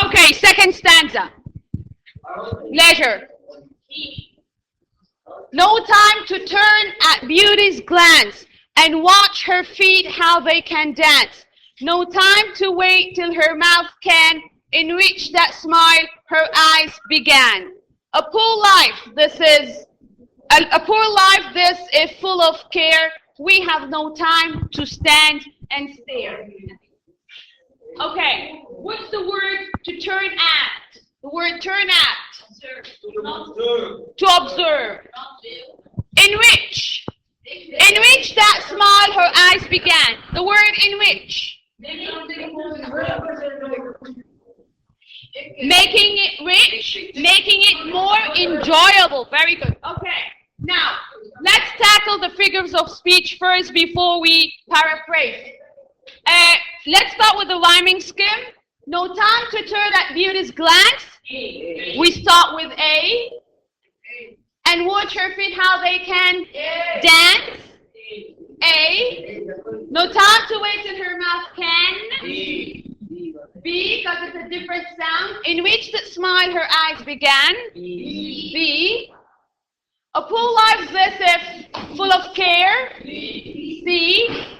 Okay, second stanza. Leisure. No time to turn at beauty's glance and watch her feet how they can dance. No time to wait till her mouth can enrich that smile her eyes began. A poor life this is, a poor life this is full of care. We have no time to stand and stare. Okay, what's the word to turn at? The word turn at. To observe. Enrich. Enrich that smile her eyes began. The word enrich. Making it rich, making it more enjoyable. Very good. Okay, now let's tackle the figures of speech first before we paraphrase. Let's start with the rhyming scheme. No time to turn at beauty's glance. We start with A. And watch her feet how they can dance. A. No time to wait till her mouth can. B, because it's a different sound. In which that smile her eyes began. B. A poor life this is full of care. C.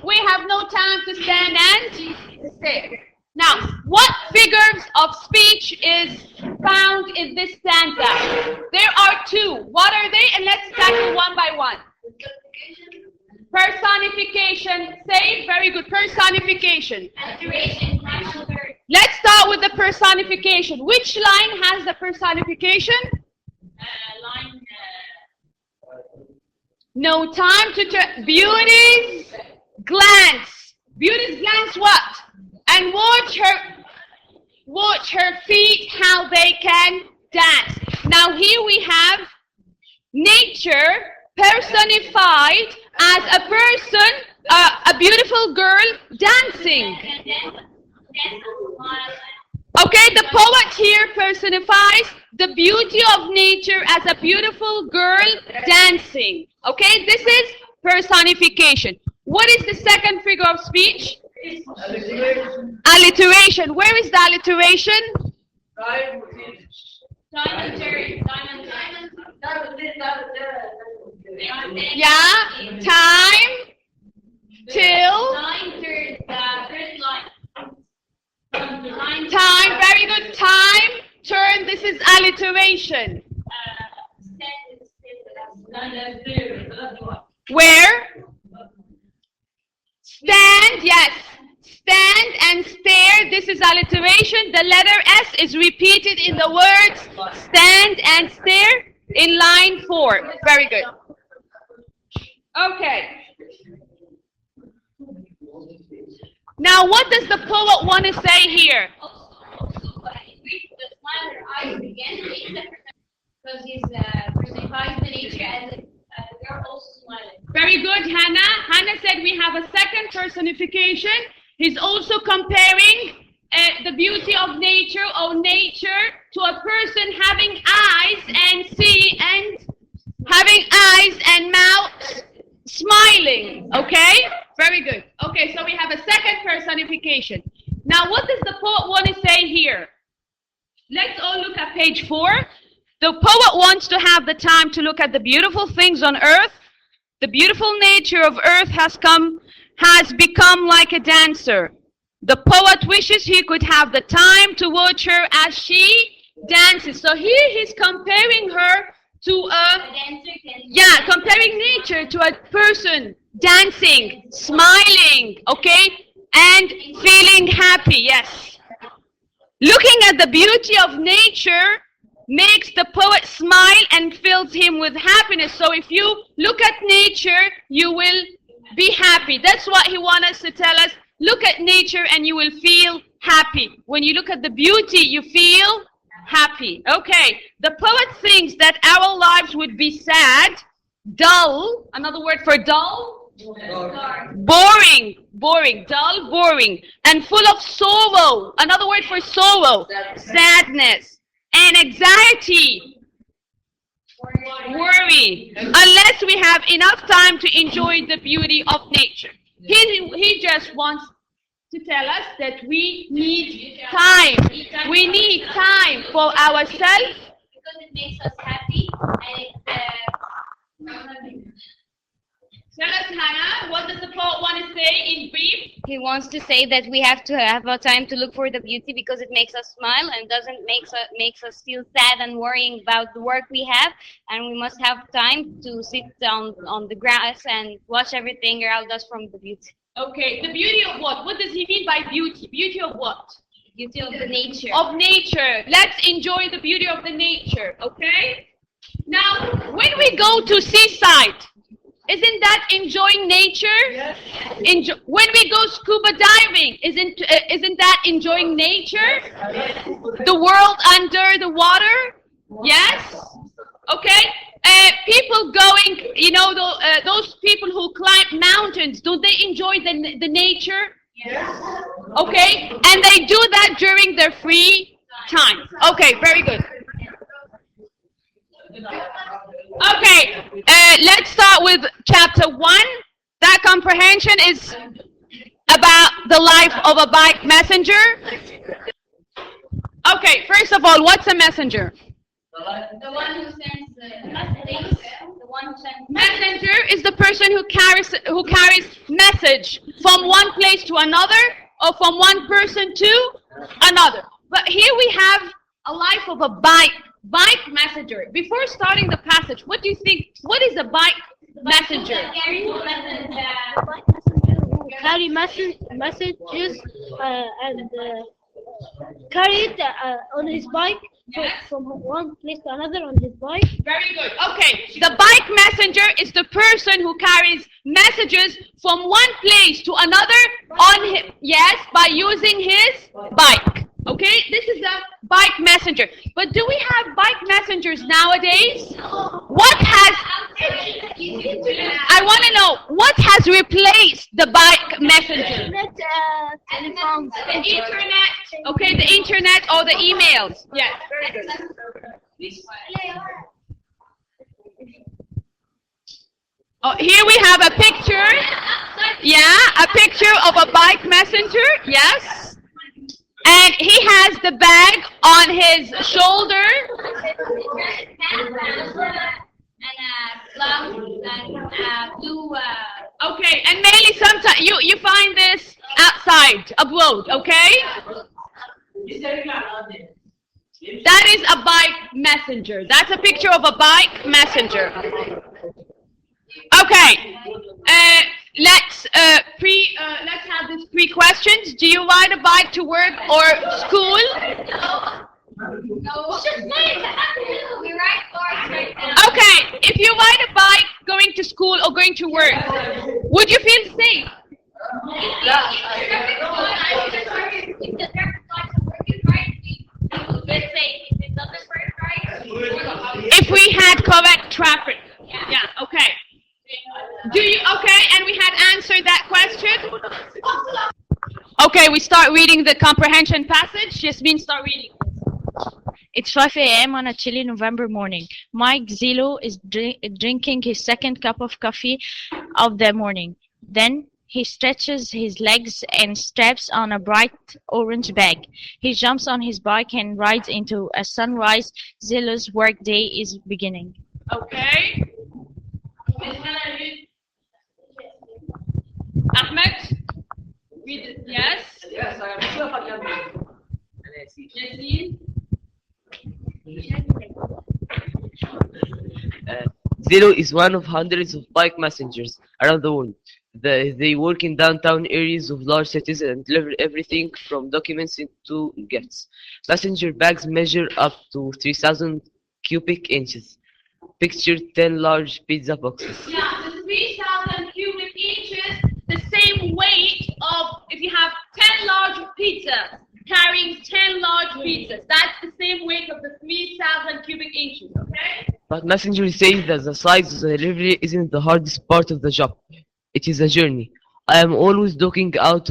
We have no time to stand and stare. Now, what figures of speech is found in this stanza? There are two. What are they? And let's tackle one by one. Personification. Say, very good. Personification. Let's start with the personification. Which line has the personification? No time to turn. Beauty's glance. Beauty's glance what? And watch her feet how they can dance. Now here we have nature personified as a person, a beautiful girl dancing. Okay, the poet here personifies the beauty of nature as a beautiful girl dancing. Okay, this is personification. What is the second figure of speech? Alliteration. Where is the alliteration? Yeah. Time. Till. Time. Very good. Time. Turn. This is alliteration. Where? Stand. Yes. Stand and stare. This is alliteration. The letter S is repeated in the words stand and stare in line 4. Very good. Okay. Now, what does the poet want to say here? Because he's personifies the nature as a girl also smiling. Very good, Hannah. Hannah said we have a second personification. He's also comparing the beauty of nature or nature to a person having eyes and having eyes and mouth smiling. Okay? Very good. Okay, so we have a second personification. Now, what does the poet want to say here? Let's all look at page 4. The poet wants to have the time to look at the beautiful things on earth. The beautiful nature of earth has become like a dancer. The poet wishes he could have the time to watch her as she dances. So here he's comparing her to comparing nature to a person dancing, smiling, okay, and feeling happy, yes. Looking at the beauty of nature makes the poet smile and fills him with happiness. So if you look at nature, you will be happy. That's what he wants us to tell us. Look at nature and you will feel happy. When you look at the beauty, you feel happy. Okay, the poet thinks that our lives would be sad, dull, another word for dull, boring, dull, boring, and full of sorrow, another word for sorrow, sadness, and anxiety, worry, unless we have enough time to enjoy the beauty of nature. He just wants to tell us that we need time. We need time for ourselves. Because it makes us happy and Tell us, Hannah, what does the poet want to say in brief? He wants to say that we have to have a time to look for the beauty because it makes us smile and doesn't makes us feel sad and worrying about the work we have. And we must have time to sit down on the grass and watch everything around us from the beauty. Okay, the beauty of what? What does he mean by beauty? Beauty of what? Beauty of the nature. Of nature. Let's enjoy the beauty of the nature, okay? Now, when we go to seaside, isn't that enjoying nature? Yes. When we go scuba diving, isn't that enjoying nature? The world under the water? Yes. Okay. People going, those people who climb mountains, don't they enjoy the nature? yes. Okay. And they do that during their free time. Okay. Very good. Okay, let's start with chapter 1. That comprehension is about the life of a bike messenger. Okay, first of all, what's a messenger? The one who sends the messages. The one who sends Messenger is the person who carries message from one place to another or from one person to another. But here we have a life of a bike messenger. Before starting the passage, what do you think? What is a bike messenger? Carry messages and carry it on his bike from one place to another on his bike. Very good. Okay, the bike messenger is the person who carries messages from one place to another by using his bike. Okay, this is a bike messenger. But do we have bike messengers nowadays? I want to know, what has replaced the bike messenger? Telephones. The internet. Okay, the internet or the emails. Yes, very good. Oh, here we have a picture. Yeah, a picture of a bike messenger. Yes. And he has the bag on his shoulder. And blue. Okay, and mainly sometimes you find this outside, abroad, okay? That is a bike messenger. That's a picture of a bike messenger. Okay, let's have these 3 questions. Do you ride a bike to work or school? No. We ride cars right now. Okay, if you ride a bike going to school or going to work, would you feel safe? If we had correct traffic. Yeah, okay. And we had answered that question? Okay, we start reading the comprehension passage. Yasmin, start reading. It's 5 a.m. on a chilly November morning. Mike Zillow is drinking his second cup of coffee of the morning. Then he stretches his legs and straps on a bright orange bag. He jumps on his bike and rides into a sunrise. Zillow's workday is beginning. Okay. Ahmed? Read it. Yes? Yes, I am. Yassine? Zillow is one of hundreds of bike messengers around the world. They work in downtown areas of large cities and deliver everything from documents to gifts. Messenger bags measure up to 3,000 cubic inches. Picture 10 large pizza boxes. Yeah, the 3,000 cubic inches, the same weight of, if you have 10 large pizzas, carrying 10 large pizzas. That's the same weight of the 3,000 cubic inches, okay? But Messenger says that the size of the delivery isn't the hardest part of the job. It is a journey. I am always looking out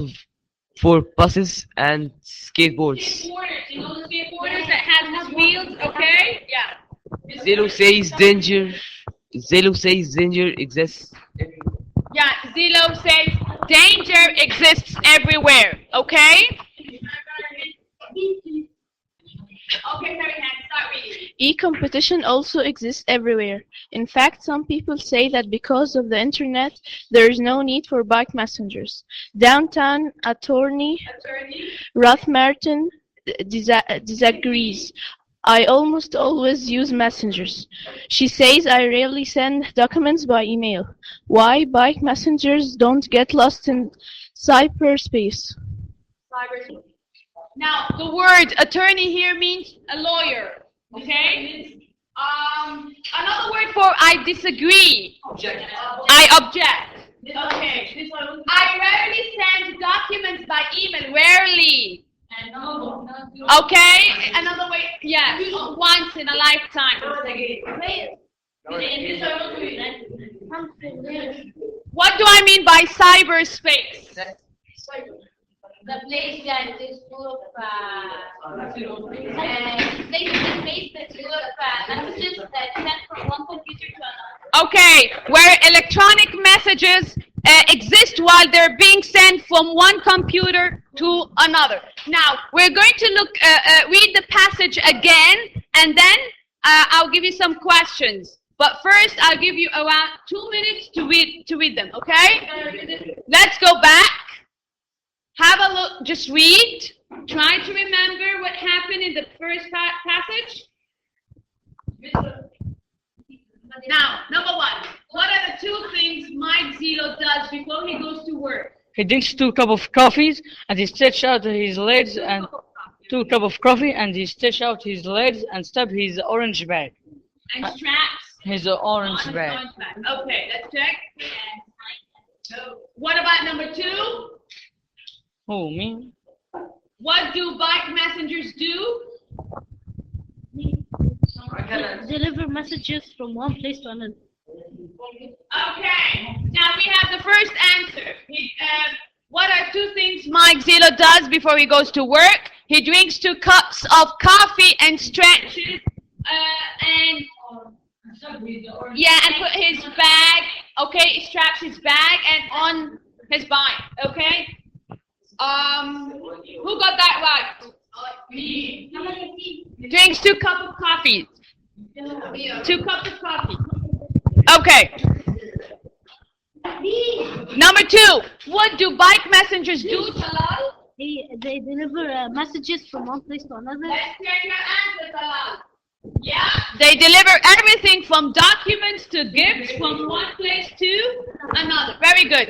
for buses and skateboards. Skateboarders, you know the skateboarders that have these wheels, okay? Yeah. Zillow says danger exists everywhere. Yeah, Zillow says danger exists everywhere. Okay? Okay, Mary Ann, start reading. E-competition also exists everywhere. In fact, some people say that because of the internet, there is no need for bike messengers. Downtown attorney Ruth Martin disagrees. I almost always use messengers. She says I rarely send documents by email. Why bike messengers don't get lost in cyberspace? Now, the word attorney here means a lawyer. Okay? Another word for I disagree. I object. Okay. I rarely send documents by email. Rarely. Okay? Another way, yeah, once in a lifetime. What do I mean by cyberspace? The place that is full of space that's full of messages that sent from one computer to another. Okay, where electronic messages exist while they're being sent from one computer to another. Now, we're going to read the passage again, and then I'll give you some questions. But first, I'll give you around 2 minutes to read them, okay? Let's go back. Have a look, just read. Try to remember what happened in the first passage. Now, number one, what are the 2 things Mike Zillow does before he goes to work? He drinks 2 cups of coffee and he stretch out his legs and 2 cups of coffee and he stretch out his legs and step his orange bag. And straps? His orange On his bag. orange bag. Okay, let's check. What about number 2? Who, me? What do bike messengers do? Deliver messages from one place to another. Okay, now we have the first answer. What are 2 things Mike Zillow does before he goes to work? He drinks 2 cups of coffee and stretches and put his bag, okay, straps his bag and on his bike, okay? Who got that right? Me. Drinks 2 cups of coffee. 2 cups of coffee. Okay. Number 2. What do bike messengers do, Talal? They deliver messages from one place to another. Let's check your answer, Talal. Yeah, they deliver everything from documents to gifts from one place to another. Very good.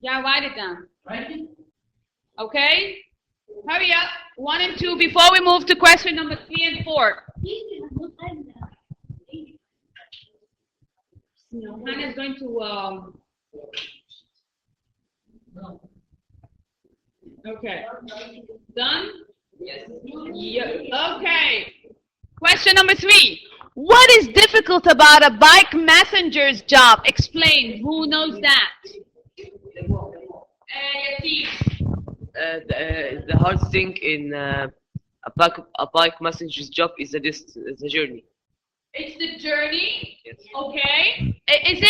Yeah, write it down. Okay? Hurry up. 1 and 2 before we move to question number 3 and 4. Hannah's going to okay. Done? Yes. Yeah. Okay. Question number 3. What is difficult about a bike messenger's job? Explain. Who knows that? The hard thing in a bike messenger's job is the journey. It's the journey. Yes. Okay. Is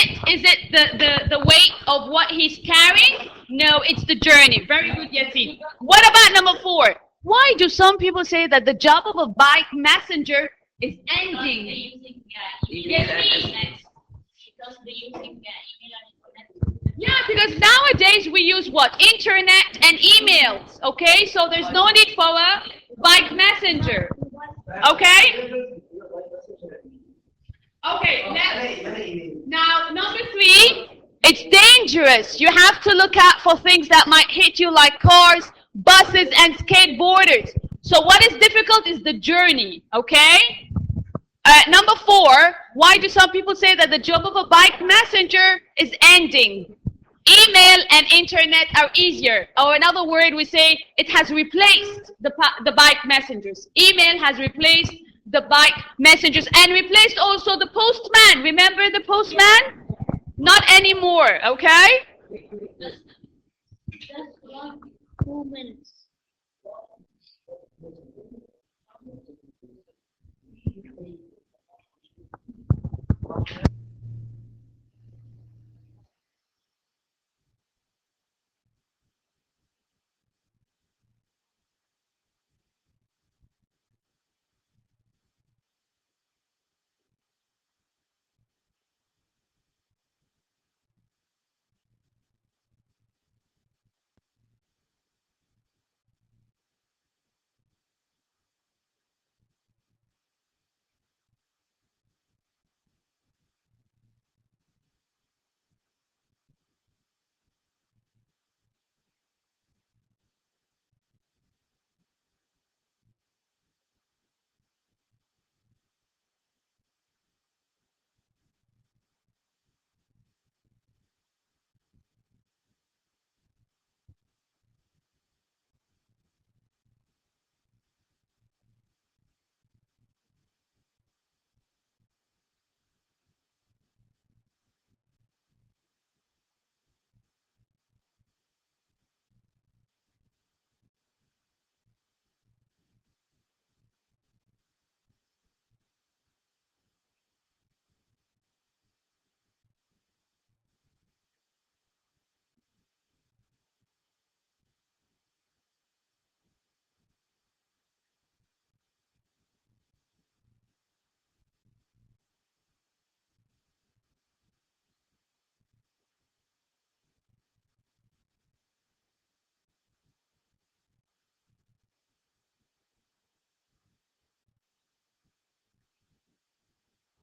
it the weight of what he's carrying? No, it's the journey. Very good, Yassine. What about number 4? Why do some people say that the job of a bike messenger is ending? Yeah, because nowadays we use what? Internet and emails. Okay, so there's no need for a bike messenger. Okay? Okay, next. Now, number 3, it's dangerous. You have to look out for things that might hit you like cars, buses, and skateboarders. So what is difficult is the journey, okay? Number 4, why do some people say that the job of a bike messenger is ending? Email and internet are easier. Or another word, we say it has replaced the bike messengers. Email has replaced the bike messengers and replaced also the postman. Remember the postman? Not anymore, okay? Just 2 minutes.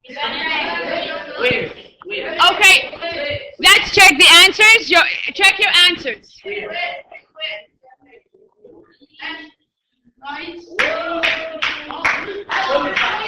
Okay, let's check the answers. Check your answers.